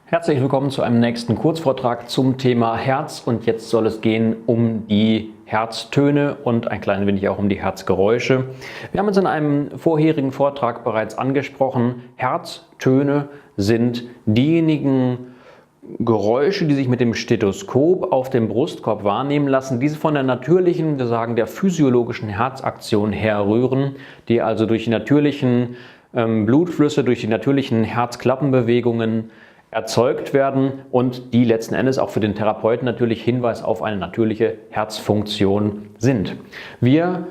Herzlich willkommen zu einem nächsten Kurzvortrag zum Thema Herz, und jetzt soll es gehen um die Herztöne und ein klein wenig auch um die Herzgeräusche. Wir haben es in einem vorherigen Vortrag bereits angesprochen. Herztöne sind diejenigen Geräusche, die sich mit dem Stethoskop auf dem Brustkorb wahrnehmen lassen, diese von der natürlichen, wir sagen der physiologischen Herzaktion herrühren, die also durch die natürlichen Blutflüsse, durch die natürlichen Herzklappenbewegungen erzeugt werden und die letzten Endes auch für den Therapeuten natürlich Hinweis auf eine natürliche Herzfunktion sind. Wir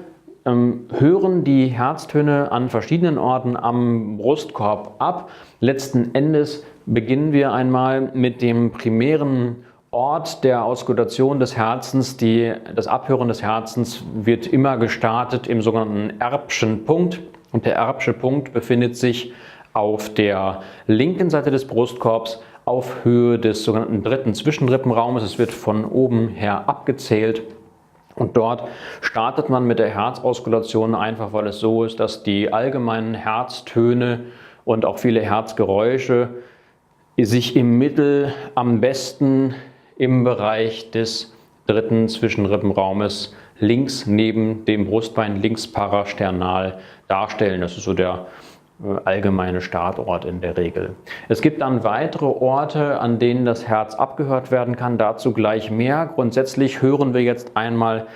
hören die Herztöne an verschiedenen Orten am Brustkorb ab. Letzten Endes beginnen wir einmal mit dem primären Ort der Auskultation des Herzens. Das Abhören des Herzens wird immer gestartet im sogenannten Erbschen Punkt, und der Erbsche Punkt befindet sich auf der linken Seite des Brustkorbs auf Höhe des sogenannten dritten Zwischenrippenraumes. Es wird von oben her abgezählt und dort startet man mit der Herzauskultation, einfach weil es so ist, dass die allgemeinen Herztöne und auch viele Herzgeräusche sich im Mittel am besten im Bereich des dritten Zwischenrippenraumes links neben dem Brustbein, links parasternal darstellen. Das ist so der allgemeine Startort in der Regel. Es gibt dann weitere Orte, an denen das Herz abgehört werden kann, dazu gleich mehr. Grundsätzlich hören wir jetzt einmal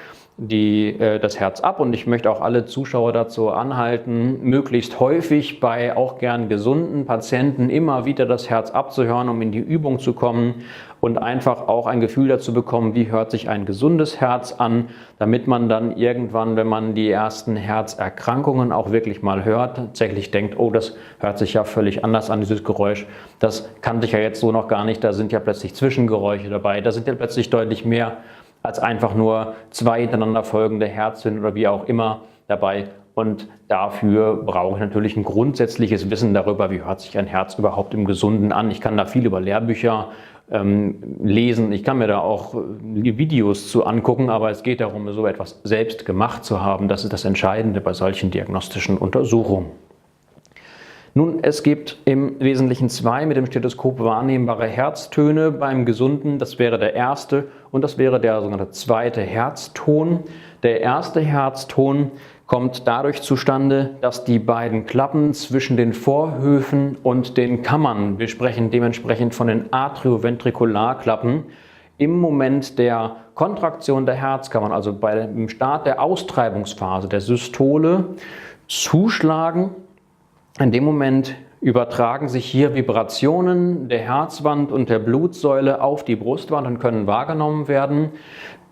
das Herz ab, und ich möchte auch alle Zuschauer dazu anhalten, möglichst häufig bei auch gern gesunden Patienten immer wieder das Herz abzuhören, um in die Übung zu kommen und einfach auch ein Gefühl dazu bekommen, wie hört sich ein gesundes Herz an, damit man dann irgendwann, wenn man die ersten Herzerkrankungen auch wirklich mal hört, tatsächlich denkt, oh, das hört sich ja völlig anders an, dieses Geräusch, das kannte ich ja jetzt so noch gar nicht, da sind ja plötzlich Zwischengeräusche dabei, da sind ja plötzlich deutlich mehr als einfach nur zwei hintereinander folgende Herztöne oder wie auch immer dabei. Und dafür brauche ich natürlich ein grundsätzliches Wissen darüber, wie hört sich ein Herz überhaupt im Gesunden an. Ich kann da viel über Lehrbücher lesen, ich kann mir da auch Videos zu angucken, aber es geht darum, so etwas selbst gemacht zu haben. Das ist das Entscheidende bei solchen diagnostischen Untersuchungen. Nun, es gibt im Wesentlichen zwei mit dem Stethoskop wahrnehmbare Herztöne beim Gesunden. Das wäre der erste und das wäre der sogenannte zweite Herzton. Der erste Herzton kommt dadurch zustande, dass die beiden Klappen zwischen den Vorhöfen und den Kammern, wir sprechen dementsprechend von den Atrioventrikularklappen, im Moment der Kontraktion der Herzkammern, also beim Start der Austreibungsphase, der Systole, zuschlagen. In dem Moment übertragen sich hier Vibrationen der Herzwand und der Blutsäule auf die Brustwand und können wahrgenommen werden.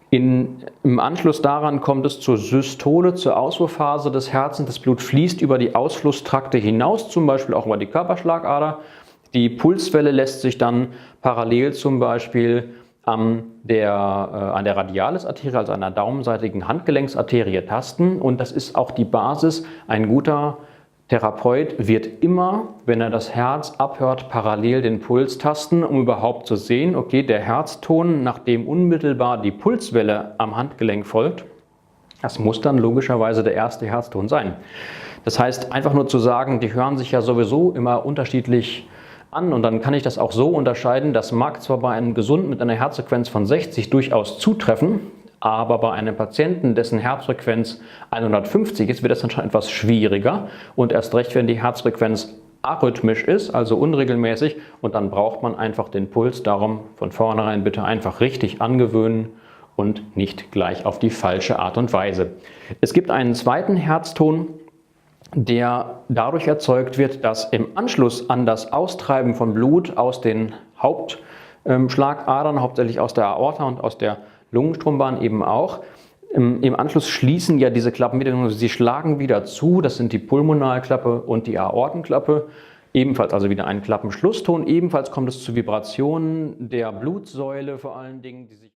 Im Anschluss daran kommt es zur Systole, zur Auswurfphase des Herzens. Das Blut fließt über die Ausflusstrakte hinaus, zum Beispiel auch über die Körperschlagader. Die Pulswelle lässt sich dann parallel zum Beispiel an der Radialis-Arterie, also an der daumenseitigen Handgelenksarterie tasten. Und das ist auch die Basis. Ein guter Therapeut wird immer, wenn er das Herz abhört, parallel den Puls tasten, um überhaupt zu sehen, okay, der Herzton, nachdem unmittelbar die Pulswelle am Handgelenk folgt, das muss dann logischerweise der erste Herzton sein. Das heißt, einfach nur zu sagen, die hören sich ja sowieso immer unterschiedlich an, und dann kann ich das auch so unterscheiden, das mag zwar bei einem Gesunden mit einer Herzfrequenz von 60 durchaus zutreffen, aber bei einem Patienten, dessen Herzfrequenz 150 ist, wird es dann schon etwas schwieriger, und erst recht, wenn die Herzfrequenz arrhythmisch ist, also unregelmäßig, und dann braucht man einfach den Puls. Darum von vornherein bitte einfach richtig angewöhnen und nicht gleich auf die falsche Art und Weise. Es gibt einen zweiten Herzton, der dadurch erzeugt wird, dass im Anschluss an das Austreiben von Blut aus den Hauptschlagadern, hauptsächlich aus der Aorta und aus der Lungenstrombahn eben auch, im Anschluss schließen ja diese Klappen wieder, sie schlagen wieder zu, das sind die Pulmonalklappe und die Aortenklappe, ebenfalls also wieder ein Klappenschlusston, ebenfalls kommt es zu Vibrationen der Blutsäule vor allen Dingen, die sich